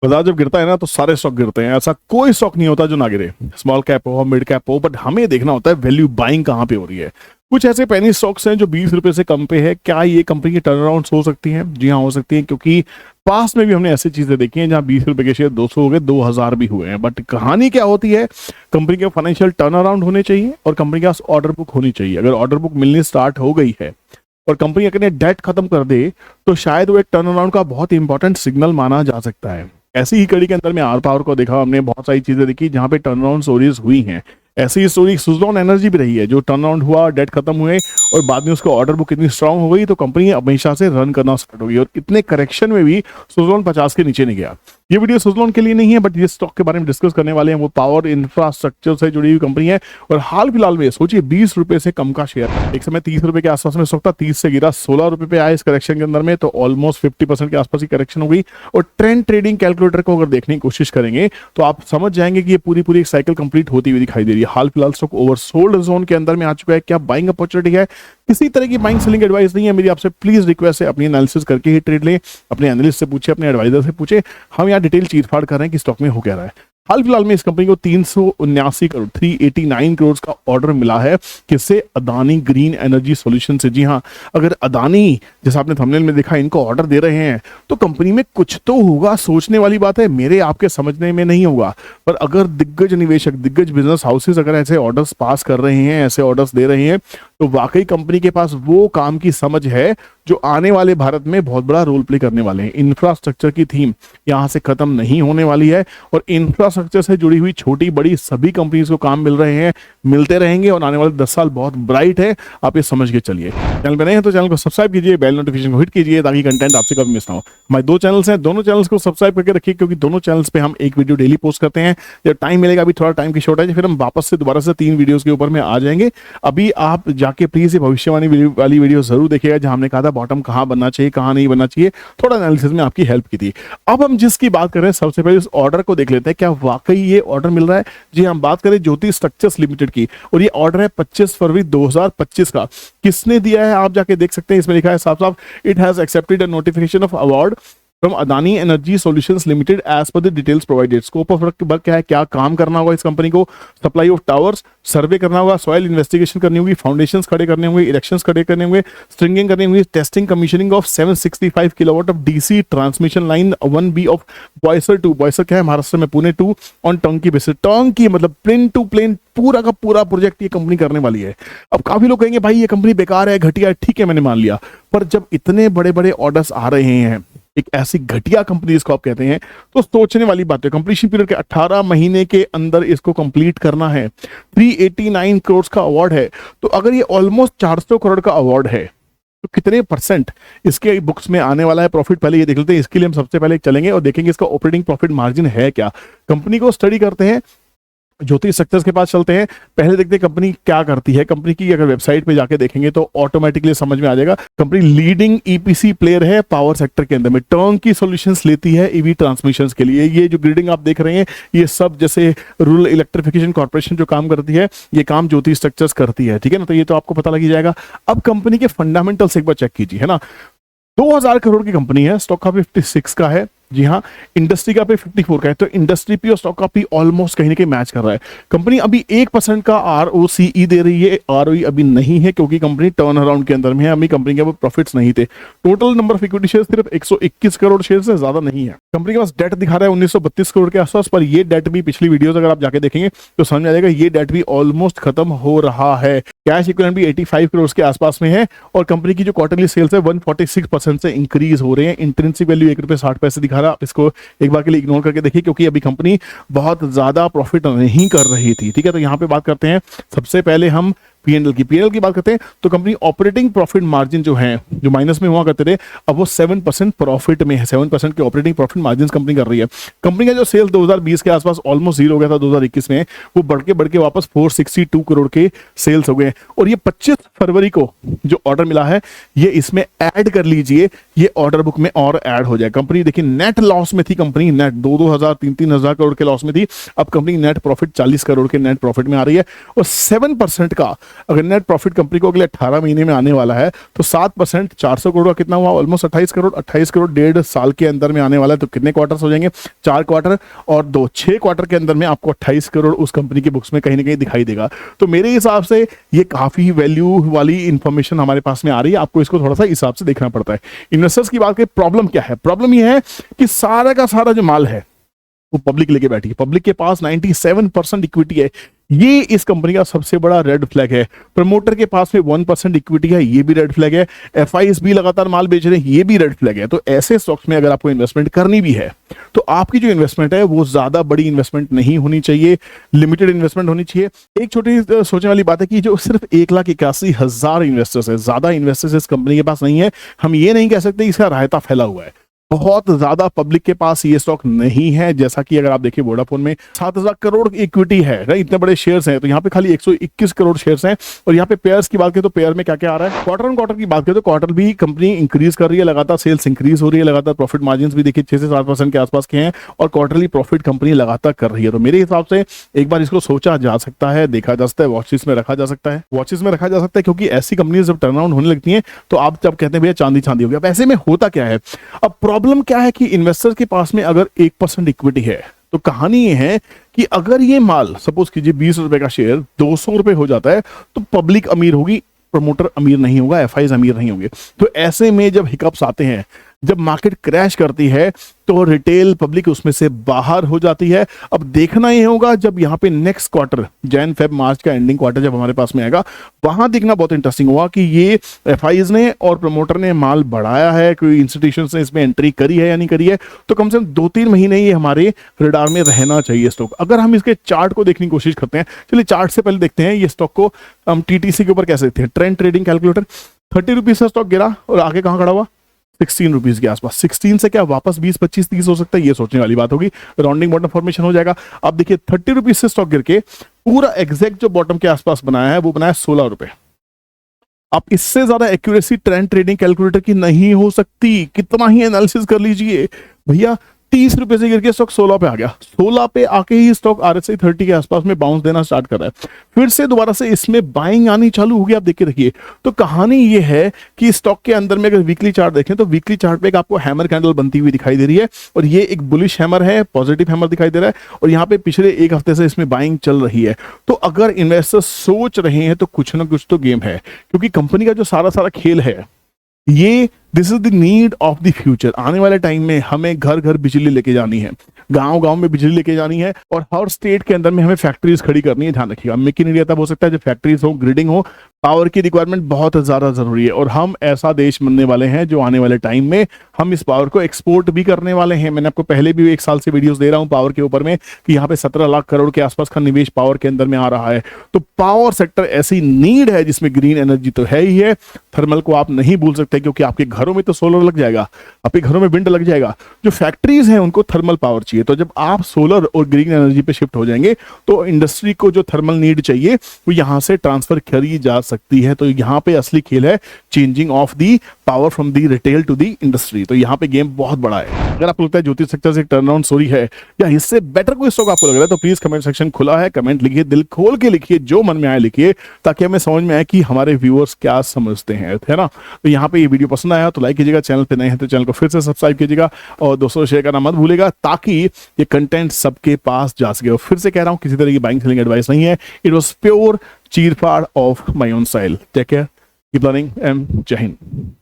बाजार जब गिरता है ना तो सारे स्टॉक गिरते हैं, ऐसा कोई स्टॉक नहीं होता जो ना गिरे, स्मॉल कैप हो मिड कैप हो, बट हमें देखना होता है वैल्यू बाइंग कहाँ पे हो रही है। कुछ ऐसे पेनी स्टॉक्स हैं जो 20 रुपए से कम पे है, क्या ये कंपनी की टर्न अराउंड हो सकती हैं? जी हाँ, हो सकती है, क्योंकि पास में भी हमने ऐसी चीजें देखी हैं जहां 20 रुपए के शेयर 200 हो गए, 2000 भी हुए हैं। बट कहानी क्या होती है, कंपनी के फाइनेंशियल टर्न अराउंड होने चाहिए और कंपनी के पास ऑर्डर बुक होनी चाहिए। अगर ऑर्डर बुक मिलनी स्टार्ट हो गई है और कंपनी अगर डेट खत्म कर दे तो शायद वो एक टर्न अराउंड का बहुत इंपॉर्टेंट सिग्नल माना जा सकता है। ऐसी ही कड़ी के अंदर में आर पावर को देखा हमने, बहुत सारी चीजें देखी जहां पे टर्न अराउंड स्टोरीज हुई हैं। ऐसी ही स्टोरी सुज़लॉन एनर्जी भी रही है, जो टर्न अराउंड हुआ, डेट खत्म हुए और बाद में उसको ऑर्डर बुक इतनी स्ट्रांग हो गई तो कंपनी हमेशा से रन करना स्टार्ट हो गई और इतने करेक्शन में भी सुज़लॉन 50 के नीचे नहीं गया। ये वीडियो सुज़लॉन के लिए नहीं है, बट जिस स्टॉक के बारे में डिस्कस करने वाले हैं वो पावर इंफ्रास्ट्रक्चर से जुड़ी हुई कंपनी है। और हाल फिलहाल में सोचिए 20 रुपए से कम का शेयर, एक समय 30 रुपए के आसपास में स्टॉक था, 30 से गिरा 16 रुपए पे आया इस करेक्शन के अंदर में, तो ऑलमोस्ट 50% के आसपास की करेक्शन हो गई। और ट्रेंड ट्रेडिंग कैलकुलेटर को अगर देखने की कोशिश करेंगे तो आप समझ जाएंगे कि ये पूरी पूरी एक साइकिल कंप्लीट होती हुई दिखाई दे रही है। हाल फिलहाल स्टॉक ओवरसोल्ड जोन के अंदर में आ चुका है। क्या बाइंग अपॉर्चुनिटी है? किसी तरह की बाइंग सेलिंग एडवाइस नहीं है मेरी, आपसे प्लीज रिक्वेस्ट है अपनी एनालिसिस करके ही ट्रेड लें, अपने एनालिस्ट से पूछे, अपने एडवाइजर से पूछे। हम यहाँ डिटेल चीरफाड़ कर रहे हैं कि स्टॉक में हो क्या रहा है। हाल फिलहाल में इस कंपनी को 379 करोड़ 389 करोड़ का ऑर्डर मिला है, किससे? अदानी ग्रीन एनर्जी सॉल्यूशन से। जी हाँ, अगर अदानी, जैसा आपने थंबनेल में देखा, इनको ऑर्डर दे रहे हैं तो कंपनी में कुछ तो होगा। सोचने वाली बात है, मेरे आपके समझने में नहीं होगा, पर अगर दिग्गज निवेशक, दिग्गज बिजनेस हाउसेस अगर ऐसे ऑर्डर्स पास कर रहे हैं, ऐसे ऑर्डर्स दे रहे हैं, तो वाकई कंपनी के पास वो काम की समझ है जो आने वाले भारत में बहुत बड़ा रोल प्ले करने वाले हैं। इंफ्रास्ट्रक्चर की थीम यहां से खत्म नहीं होने वाली है और इंफ्रास्ट्रक्चर से जुड़ी हुई छोटी बड़ी सभी कंपनीज को काम मिल रहे हैं, मिलते रहेंगे और आने वाले 10 साल बहुत ब्राइट है। आप ये समझ के चलिए। चैनल पे नए हैं तो चैनल को सब्सक्राइब कीजिए, बेल नोटिफिकेशन को हिट कीजिए ताकि कंटेंट आपसे कभी मिस ना हो। हमारे 2 चैनल्स हैं, दोनों चैनल्स को सब्सक्राइब करके रखिए, क्योंकि दोनों चैनल्स पे हम एक वीडियो डेली पोस्ट करते हैं। जब टाइम मिलेगा, अभी थोड़ा टाइम की शॉर्टेज है, फिर हम वापस से दोबारा से 3 वीडियोस के ऊपर में आ जाएंगे। अभी आप जाके प्लीज ये भविष्यवाणी वाली वीडियो जरूर देखिएगा, जहां हमने कहा था बॉटम कहां बनना चाहिए, कहां नहीं बनना चाहिए, थोड़ा एनालिसिस में आपकी हेल्प की थी। अब हम जिसकी बात कर रहे हैं, सबसे पहले इस ऑर्डर को देख लेते हैं, क्या वाकई ये ऑर्डर मिल रहा है? जी, हम बात करें ज्योति स्ट्रक्चर्स लिमिटेड की, और ये ऑर्डर है 25 फरवरी 2025 का। किसने दिया है आप जाके देख सकते हैं, इसमें लिखा है साफ साफ, it has accepted a notification of award from Adani energy solutions limited as per the details provided. Scope of work क्या है, क्या काम करना होगा इस कंपनी को? सप्लाई ऑफ टावर्स, सर्वे करना होगा, सॉइल इन्वेस्टिगेशन करनी होगी, फाउंडेशंस खड़े करने होंगे, इरेक्शंस खड़े करने होंगे, स्ट्रिंगिंग करनी होगी, testing commissioning of 765 kilowatt of DC transmission line 1B of Boisar 2, Boisar क्या है महाराष्ट्र में, Pune 2 on turnkey basis. Turnkey मतलब प्लेन टू प्लेन पूरा का पूरा प्रोजेक्ट ये कंपनी करने वाली है। अब काफी लोग कहेंगे भाई ये कंपनी बेकार है, घटिया है, ठीक है मैंने मान लिया, पर जब इतने बड़े बड़े ऑर्डर्स आ रहे हैं एक ऐसी घटिया कंपनी जिसको आप कहते हैं, तो सोचने वाली बात है। कंप्लीशन पीरियड के 18 महीने के अंदर इसको कंप्लीट करना है। 389 करोड़ का अवार्ड है, तो अगर ये ऑलमोस्ट 400 करोड़ का अवार्ड है तो कितने परसेंट इसके बुक्स में आने वाला है प्रॉफिट, पहले ये देख लेते हैं। इसके लिए हम सबसे पहले चलेंगे और देखेंगे इसका ऑपरेटिंग प्रॉफिट मार्जिन है क्या। कंपनी को स्टडी करते हैं, ज्योति स्ट्रक्चर्स के पास चलते हैं, पहले देखते हैं कंपनी क्या करती है। कंपनी की अगर वेबसाइट पे जाके देखेंगे तो ऑटोमेटिकली समझ में आ जाएगा। कंपनी लीडिंग ईपीसी प्लेयर है पावर सेक्टर के अंदर में, टर्न की सॉल्यूशंस लेती है ईवी ट्रांसमिशंस के लिए। ये जो ग्रिडिंग आप देख रहे हैं, ये सब जैसे रूरल इलेक्ट्रिफिकेशन कॉर्पोरेशन जो काम करती है, ये काम ज्योति स्ट्रक्चर्स करती है, ठीक है ना। तो ये तो आपको पता लग ही जाएगा। अब कंपनी के फंडामेंटल्स एक बार चेक कीजिए, है ना। 2000 करोड़ की कंपनी है, स्टॉक का 56 का है। जी हाँ, इंडस्ट्री का पे 54 का है, तो इंडस्ट्री पी और स्टॉक का पी ऑलमोस्ट कहीं ना कहीं मैच कर रहा है। कंपनी अभी 1% का ROCE दे रही है, ROE अभी नहीं है क्योंकि कंपनी टर्न अराउंड के अंदर में है, अभी कंपनी के प्रॉफिट्स नहीं थे। Total number of equity share सिर्फ 121 करोड़ शेयर से ज्यादा नहीं है। कंपनी के पास डेट दिखा रहा है 1932 करोड़ के आसपास, पर ये डेट भी पिछली वीडियोस अगर आप जाके देखेंगे तो समझ में आ जाएगा ये डेट भी ऑलमोस्ट खत्म हो रहा है। कैश इक्विवेलेंट भी 85 करोड़ के आसपास में है और कंपनी की जो क्वार्टरली सेल्स है 146% से इंक्रीज हो रहे हैं। इंट्रिंसिक वैल्यू ₹1.60 दिखा रहा है, आप इसको एक बार के लिए इग्नोर करके देखिए क्योंकि अभी कंपनी बहुत ज्यादा प्रॉफिट नहीं कर रही थी, ठीक है। तो यहां पे बात करते हैं, सबसे पहले हम पीएनएल की बात करते हैं तो कंपनी ऑपरेटिंग प्रॉफिट मार्जिन जो है, जो माइनस में हुआ करते थे, अब वो 7% प्रॉफिट में है। 7% के ऑपरेटिंग प्रॉफिट मार्जिन कंपनी कर रही है। कंपनी का जो सेल्स 2020 के आसपास ऑलमोस्ट 0 हो गया था, 2021 में वो बढ़ के वापस 462 करोड़ के सेल्स हो गए। और ये 25 फरवरी को जो ऑर्डर मिला है, ये इसमें ऐड कर लीजिए, ये ऑर्डर बुक में और ऐड हो जाए। कंपनी देखिए नेट लॉस में थी, कंपनी नेट 2-2 3-3 हजार करोड़ के लॉस में थी, अब कंपनी नेट प्रॉफिट 40 करोड़ के नेट प्रॉफिट में आ रही है। और 7% का अगर नेट प्रॉफिट कंपनी को अगले 18 महीने में आने वाला है तो 7%, 400 करोड़ का कितना हुआ, ऑलमोस्ट 28 करोड़। 28 करोड़ 1.5 साल के अंदर में आने वाला है, तो कितने क्वार्टर्स हो जाएंगे, 4 क्वार्टर और 6 क्वार्टर के अंदर में आपको 28 करोड़ उस कंपनी की बुक्स में कहीं ना कहीं दिखाई देगा। तो मेरे हिसाब से ये काफी वैल्यू वाली इंफॉर्मेशन हमारे पास में आ रही है, आपको इसको थोड़ा सा हिसाब से देखना पड़ता है। इन्वेस्टर्स की बात करें, प्रॉब्लम क्या है, प्रॉब्लम ये है कि सारा का सारा जो माल है वो पब्लिक लेके बैठी है, पब्लिक के पास 97% इक्विटी है, ये इस कंपनी का सबसे बड़ा रेड फ्लैग है। प्रमोटर के पास में 1% इक्विटी है, ये भी रेड फ्लैग है। एफआईज भी लगातार माल बेच रहे हैं, ये भी रेड फ्लैग है। तो ऐसे स्टॉक्स में अगर आपको इन्वेस्टमेंट करनी भी है तो आपकी जो इन्वेस्टमेंट है वो ज्यादा बड़ी इन्वेस्टमेंट नहीं होनी चाहिए, लिमिटेड इन्वेस्टमेंट होनी चाहिए। एक छोटी सोचने वाली बात है कि जो सिर्फ 1,81,000 इन्वेस्टर्स है, ज्यादा इन्वेस्टर्स इस कंपनी के पास नहीं है, हम ये नहीं कह सकते इसका रायता फैला हुआ है। बहुत ज्यादा पब्लिक के पास ये स्टॉक नहीं है, जैसा कि अगर आप देखिए वोडाफोन में 7,000 करोड़ इक्विटी है, इतने बड़े शेयर्स हैं, तो यहाँ पे खाली 121 करोड़ शेयर्स हैं। और यहाँ पे पेयर्स की बात करें तो पेयर में क्या क्या आ रहा है, क्वार्टर ऑन क्वार्टर की बात करें तो क्वार्टर भी कंपनी इंक्रीज कर रही है, लगातार सेल्स इंक्रीज हो रही है, लगातार प्रॉफिट मार्जिन भी देखिए 6 से 7% के आसपास के हैं, और क्वार्टरली प्रॉफिट कंपनी लगातार कर रही है। तो मेरे हिसाब से एक बार इसको सोचा जा सकता है, देखा जा सकता है, वॉचेस में रखा जा सकता है, क्योंकि ऐसी कंपनी जब टर्न अराउंड होने लगती है तो आप जब कहते हैं भैया चांदी चांदी हो गया। अब ऐसे में होता क्या है, अब प्रॉब्लम क्या है कि इन्वेस्टर के पास में अगर 1% इक्विटी है तो कहानी ये है कि अगर ये माल सपोज कीजिए 20 रुपए का शेयर 200 रुपए हो जाता है तो पब्लिक अमीर होगी, प्रमोटर अमीर नहीं होगा, एफआईज अमीर नहीं होंगे। तो ऐसे में जब हिकअप्स आते हैं, जब मार्केट क्रैश करती है तो रिटेल पब्लिक उसमें से बाहर हो जाती है। अब देखना ये होगा जब यहाँ पे next quarter Jan Feb March का एंडिंग क्वार्टर जब हमारे पास में आएगा, वहां देखना बहुत इंटरेस्टिंग होगा कि ये एफआईज ने और प्रमोटर ने माल बढ़ाया है, कोई इंस्टीट्यूशन ने इसमें एंट्री करी है या नहीं करी है। तो कम से कम 2-3 महीने ये हमारे रडार में रहना चाहिए स्टॉक। अगर हम इसके चार्ट को देखने की कोशिश करते हैं, चलिए चार्ट से पहले देखते हैं ये स्टॉक को हम टीटीसी के ऊपर कैसे देखते हैं। ट्रेंड ट्रेडिंग कैलकुलेटर 30 रुपीज से स्टॉक गिरा और आगे कहां खड़ा हुआ, 16 रुपीज के आसपास। 16 से क्या वापस 20, 25, 30 हो सकता है, ये सोचने वाली बात होगी। राउंडिंग बॉटम फॉर्मेशन हो जाएगा। अब देखिए 30 रुपीज से स्टॉक गिर के पूरा एग्जैक्ट जो बॉटम के आसपास बनाया है वो बनाया 16 रुपए। अब इससे ज्यादा एक्यूरेसी ट्रेंड ट्रेडिंग कैलकुलेटर की नहीं हो सकती, कितना ही एनालिसिस कर लीजिए भैया। 30 रुपए से गिर के स्टॉक 16 पे आ गया, 16 पे आके ही स्टॉक आरएसआई 30 के आसपास में बाउंस देना स्टार्ट कर रहा है, फिर से दोबारा से इसमें बाइंग आनी चालू होगी। आप देखिए रखिए, तो कहानी ये है कि स्टॉक के अंदर में अगर वीकली चार्ट देखें तो वीकली चार्ट पे एक आपको हैमर कैंडल बनती हुई दिखाई दे रही है, और ये एक बुलिश हैमर है, पॉजिटिव हैमर दिखाई दे रहा है, और यहाँ पे पिछले एक हफ्ते से इसमें बाइंग चल रही है। तो अगर इन्वेस्टर्स सोच रहे हैं तो कुछ ना कुछ तो गेम है, क्योंकि कंपनी का जो सारा खेल है ये this is the need of the future. आने वाले टाइम में हमें घर घर बिजली लेके जानी है, गांव गांव में बिजली लेके जानी है, और हर स्टेट के अंदर में हमें फैक्ट्रीज खड़ी करनी है। ध्यान रखिएगा, मेक इन इंडिया तब हो सकता है जब फैक्ट्रीज हो, ग्रिडिंग हो, पावर की रिक्वायरमेंट बहुत ज्यादा जरूरी है। और हम ऐसा देश बनने वाले हैं जो आने वाले टाइम में हम इस पावर को एक्सपोर्ट भी करने वाले हैं। मैंने आपको पहले भी 1 साल से वीडियोस दे रहा हूं पावर के ऊपर में कि यहाँ पे 17 लाख करोड़ के आसपास का निवेश पावर के अंदर में आ रहा है। तो पावर सेक्टर ऐसी नीड है जिसमें ग्रीन एनर्जी तो है ही है, थर्मल को आप नहीं भूल सकते, क्योंकि आपके घरों में तो सोलर लग जाएगा, आपके घरों में विंड लग जाएगा, जो फैक्ट्रीज हैं उनको थर्मल पावर चाहिए। तो जब आप सोलर और ग्रीन एनर्जी पे शिफ्ट हो जाएंगे तो इंडस्ट्री को जो थर्मल नीड चाहिए वो यहां से ट्रांसफर करी जा सकती है। तो यहां पे असली खेल है changing of the power from the retail to the industry. तो यहां पे गेम बहुत बड़ा है। अगर आपको लगता है ज्योतिष सेक्टर से टर्न अराउंड स्टोरी है या इससे बेटर कोई स्टॉक आपको लग रहा है तो प्लीज कमेंट सेक्शन खुला है, कमेंट लिखिए, दिल खोल के लिखिए, जो मन में आए लिखिए, ताकि हमें समझ में आए कि हमारे व्यूअर्स क्या समझते हैं, है ना। तो यहाँ पे ये वीडियो पसंद आया तो लाइक कीजिएगा, चैनल पे नए हैं तो चैनल को फिर से सब्सक्राइब कीजिएगा, और दोस्तों शेयर करना मत भूलेगा ताकि ये कंटेंट सबके पास जा सके। और फिर से कह रहा हूं, किसी तरह की बाइंग सेलिंग एडवाइस नहीं है, इट वॉज प्योर चीरफाड़ of my own style. Take care, keep learning and जय हिंद।